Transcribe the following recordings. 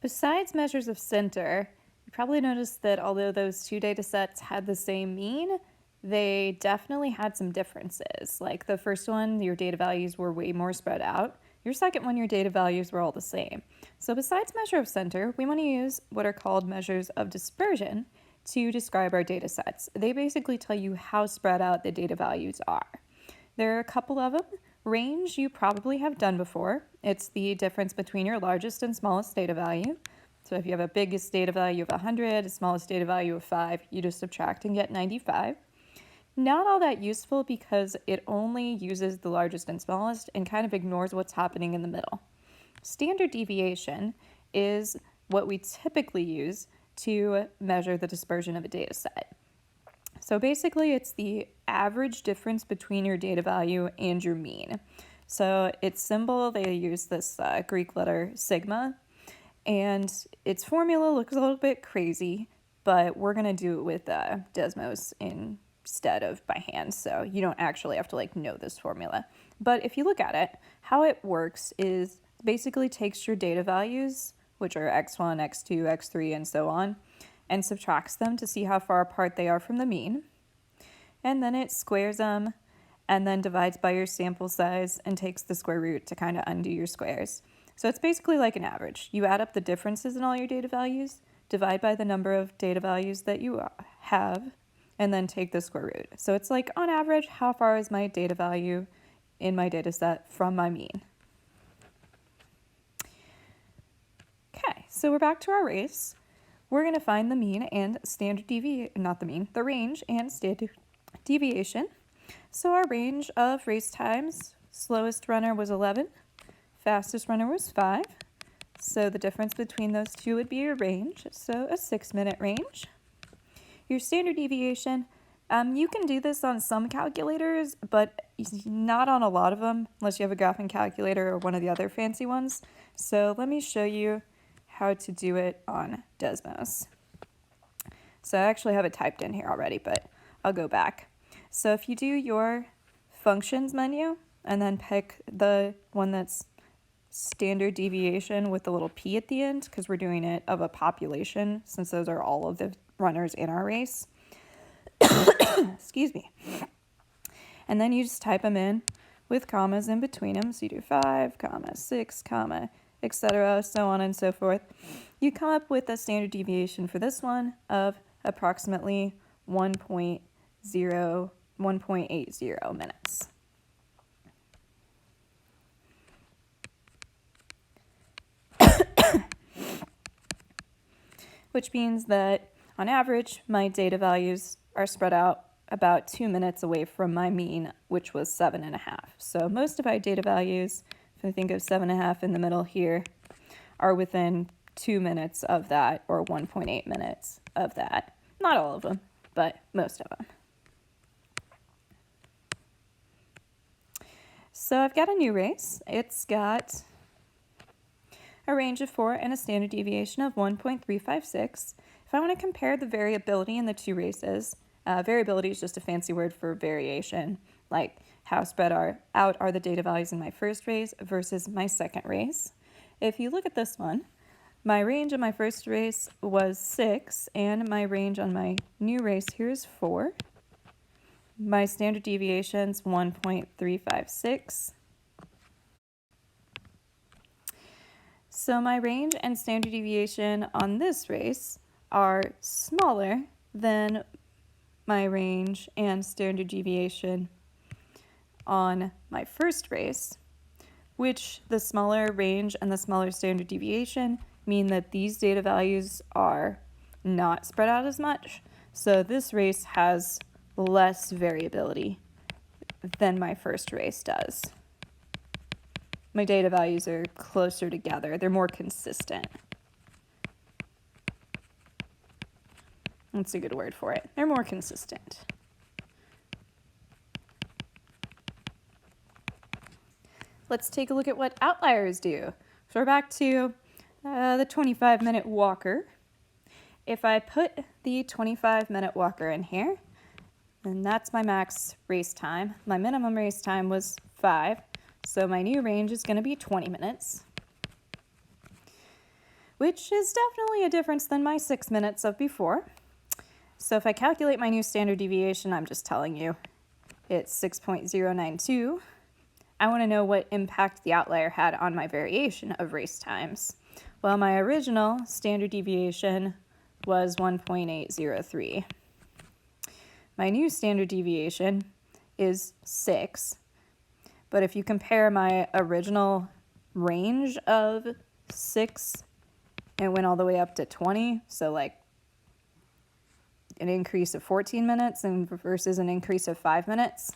besides measures of center, you probably noticed that although those two data sets had the same mean, they definitely had some differences. Like the first one, your data values were way more spread out. Your second one, your data values were all the same. So besides measure of center, we want to use what are called measures of dispersion to describe our data sets. They basically tell you how spread out the data values are. There are a couple of them. Range you probably have done before. It's the difference between your largest and smallest data value. So if you have a biggest data value of 100, a smallest data value of 5, you just subtract and get 95. Not all that useful because it only uses the largest and smallest and kind of ignores what's happening in the middle. Standard deviation is what we typically use to measure the dispersion of a data set. So basically it's the average difference between your data value and your mean. So its symbol, they use this Greek letter sigma, and its formula looks a little bit crazy, but we're going to do it with Desmos instead of by hand, so you don't actually have to know this formula. But if you look at it, how it works is basically takes your data values, which are x1, x2, x3, and so on, and subtracts them to see how far apart they are from the mean. And then it squares them and then divides by your sample size and takes the square root to kind of undo your squares. So it's basically like an average. You add up the differences in all your data values, divide by the number of data values that you have, and then take the square root. So it's like, on average, how far is my data value in my data set from my mean? Okay, so we're back to our race. We're going to find the mean and standard deviation, not the mean, the range and standard deviation. So our range of race times, slowest runner was 11, fastest runner was 5. So the difference between those two would be your range, so a 6-minute range. Your standard deviation, you can do this on some calculators, but not on a lot of them, unless you have a graphing calculator or one of the other fancy ones. So let me show you how to do it on Desmos. So I actually have it typed in here already, but I'll go back. So if you do your functions menu and then pick the one that's standard deviation with the little p at the end, because we're doing it of a population since those are all of the runners in our race. Excuse me. And then you just type them in with commas in between them. So you do 5, 6, etc., so on and so forth. You come up with a standard deviation for this one of approximately 1.80 minutes. Which means that on average, my data values are spread out about 2 minutes away from my mean, which was 7.5. So most of my data values, if I think of 7.5 in the middle here, are within 2 minutes of that, or 1.8 minutes of that. Not all of them, but most of them. So I've got a new race. It's got a range of 4 and a standard deviation of 1.356. If I want to compare the variability in the two races, variability is just a fancy word for variation, like how spread out are the data values in my first race versus my second race. If you look at this one, my range on my first race was 6, and my range on my new race here is 4. My standard deviation's 1.356. So my range and standard deviation on this race are smaller than my range and standard deviation on my first race, which the smaller range and the smaller standard deviation mean that these data values are not spread out as much. So this race has less variability than my first race does. My data values are closer together. They're more consistent. That's a good word for it. They're more consistent. Let's take a look at what outliers do. So we're back to the 25-minute walker. If I put the 25-minute walker in here, then that's my max race time. My minimum race time was 5, so my new range is going to be 20 minutes. which is definitely a difference than my 6 minutes of before. So if I calculate my new standard deviation, I'm just telling you, it's 6.092. I want to know what impact the outlier had on my variation of race times. Well, my original standard deviation was 1.803. My new standard deviation is 6. But if you compare my original range of 6, it went all the way up to 20, so like an increase of 14 minutes and versus an increase of 5 minutes.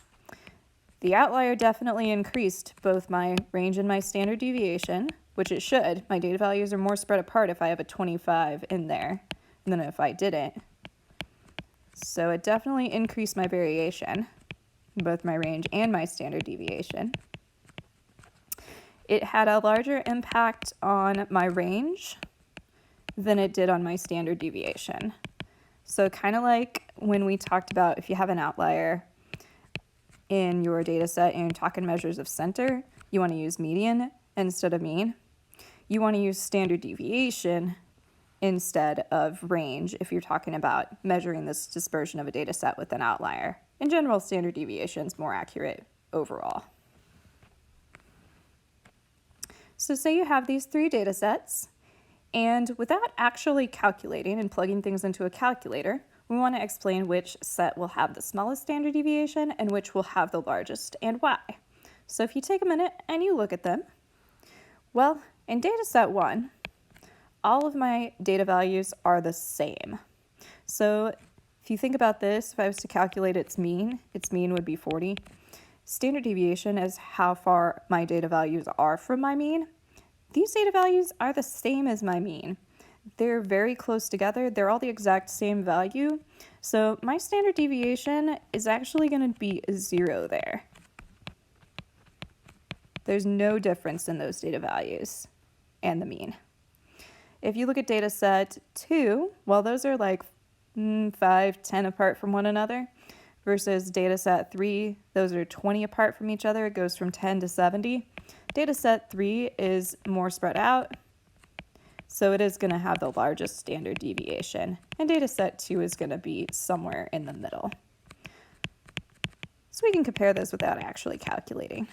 The outlier definitely increased both my range and my standard deviation, which it should. My data values are more spread apart if I have a 25 in there than if I didn't. So it definitely increased my variation, both my range and my standard deviation. It had a larger impact on my range than it did on my standard deviation. So kind of like when we talked about if you have an outlier in your data set and you're talking measures of center, you want to use median instead of mean. You want to use standard deviation instead of range if you're talking about measuring this dispersion of a data set with an outlier. In general, standard deviation is more accurate overall. So say you have these 3 data sets, and without actually calculating and plugging things into a calculator, we want to explain which set will have the smallest standard deviation and which will have the largest and why. So if you take a minute and you look at them, well, in data set 1, all of my data values are the same. So if you think about this, if I was to calculate its mean would be 40. Standard deviation is how far my data values are from my mean. These data values are the same as my mean. They're very close together. They're all the exact same value. So my standard deviation is actually going to be 0 there. There's no difference in those data values and the mean. If you look at data set 2, well, those are like 5, 10 apart from one another, versus data set 3, those are 20 apart from each other. It goes from 10 to 70. Data set 3 is more spread out, so it is going to have the largest standard deviation, and data set 2 is going to be somewhere in the middle. So we can compare this without actually calculating.